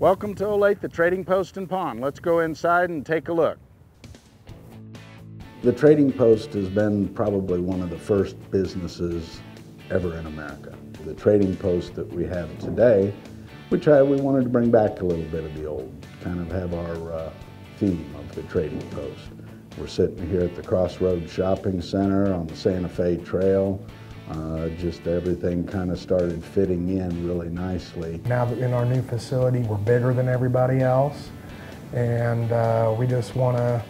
Welcome to Olathe, the Trading Post and Pawn. Let's go inside and take a look. The Trading Post has been probably one of the first businesses ever in America. The Trading Post that we have today, we wanted to bring back a little bit of the old, kind of have our theme of the Trading Post. We're sitting here at the Crossroads Shopping Center on the Santa Fe Trail. Just everything kind of started fitting in really nicely. Now that in our new facility, we're bigger than everybody else, and we just want to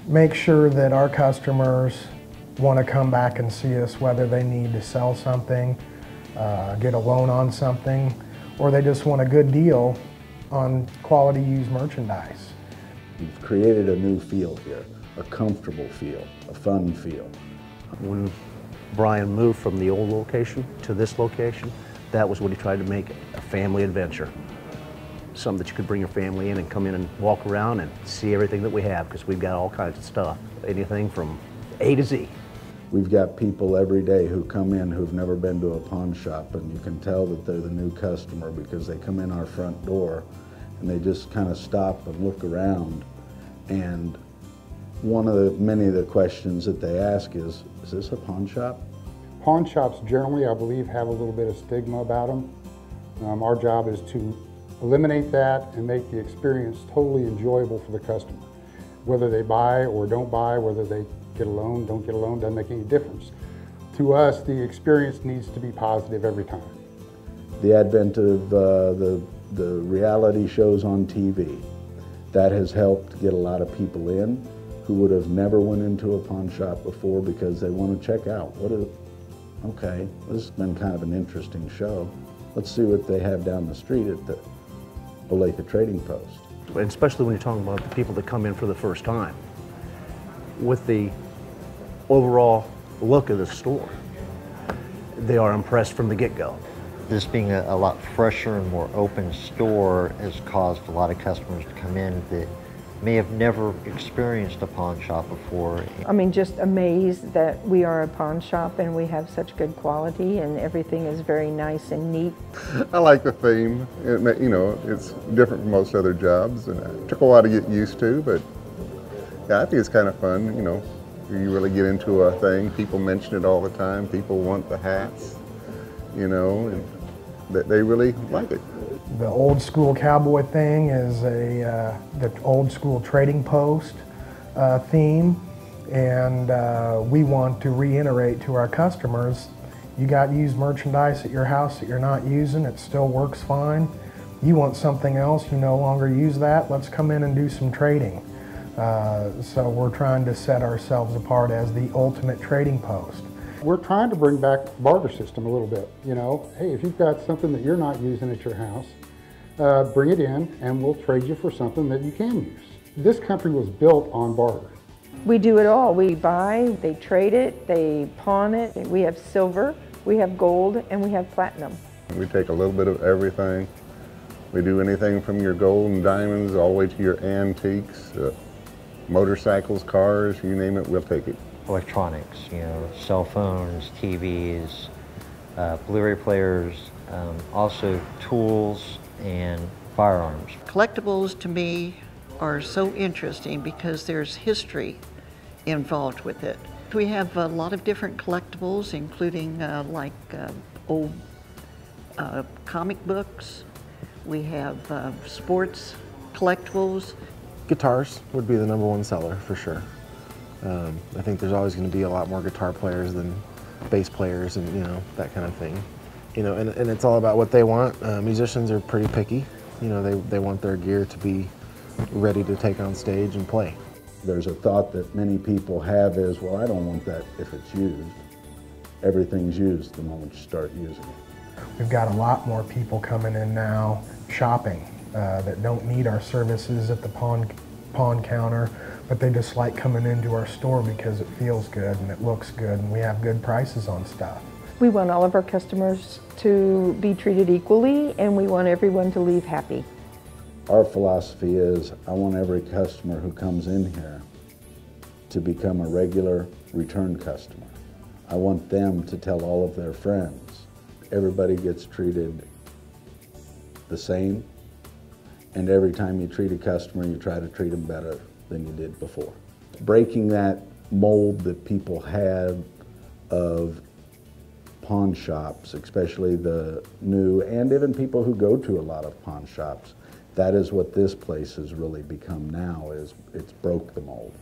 make sure that our customers want to come back and see us, whether they need to sell something, get a loan on something, or they just want a good deal on quality used merchandise. We've created a new feel here, a comfortable feel, a fun feel. When Brian moved from the old location to this location, that was what he tried to make, a family adventure. Something that you could bring your family in and come in and walk around and see everything that we have, because we've got all kinds of stuff, anything from A to Z. We've got people every day who come in who've never been to a pawn shop, and you can tell that they're the new customer because they come in our front door and they just kind of stop and look around. And one of the many of the questions that they ask is this a pawn shop? Pawn shops generally, I believe, have a little bit of stigma about them. Our job is to eliminate that and make the experience totally enjoyable for the customer. Whether they buy or don't buy, whether they get a loan, don't get a loan, doesn't make any difference. To us, the experience needs to be positive every time. The advent of the reality shows on TV, that has helped get a lot of people in who would have never went into a pawn shop before because they want to check out. Okay, this has been kind of an interesting show. Let's see what they have down the street at the Olathe Trading Post. And especially when you're talking about the people that come in for the first time. With the overall look of the store, they are impressed from the get-go. This being a lot fresher and more open store has caused a lot of customers to come in that may have never experienced a pawn shop before. I mean, just amazed that we are a pawn shop and we have such good quality and everything is very nice and neat. I like the theme. You know, it's different from most other jobs, and it took a while to get used to, but yeah, I think it's kind of fun. You know, you really get into a thing. People mention it all the time. People want the hats, you know, and they really like it. The old school cowboy thing is the old school Trading Post theme, and we want to reiterate to our customers, you got used merchandise at your house that you're not using, it still works fine. You want something else, you no longer use that, let's come in and do some trading. So we're trying to set ourselves apart as the ultimate Trading Post. We're trying to bring back the barter system a little bit. You know, hey, if you've got something that you're not using at your house, bring it in and we'll trade you for something that you can use. This country was built on barter. We do it all. We buy, they trade it, they pawn it. We have silver, we have gold, and we have platinum. We take a little bit of everything. We do anything from your gold and diamonds all the way to your antiques, motorcycles, cars, you name it, we'll take it. Electronics, you know, cell phones, TVs, Blu-ray players, also tools and firearms. Collectibles to me are so interesting because there's history involved with it. We have a lot of different collectibles, including like old comic books. We have sports collectibles. Guitars would be the #1 seller for sure. I think there's always going to be a lot more guitar players than bass players, and you know, that kind of thing. You know, and it's all about what they want. Musicians are pretty picky. You know, they want their gear to be ready to take on stage and play. There's a thought that many people have is, well, I don't want that if it's used. Everything's used the moment you start using it. We've got a lot more people coming in now shopping that don't need our services at the pawn counter, but they just like coming into our store because it feels good and it looks good and we have good prices on stuff. We want all of our customers to be treated equally, and we want everyone to leave happy. Our philosophy is, I want every customer who comes in here to become a regular return customer. I want them to tell all of their friends. Everybody gets treated the same. and every time you treat a customer, you try to treat them better than you did before. Breaking that mold that people have of pawn shops, especially the new, and even people who go to a lot of pawn shops, that is what this place has really become now, is it's broke the mold.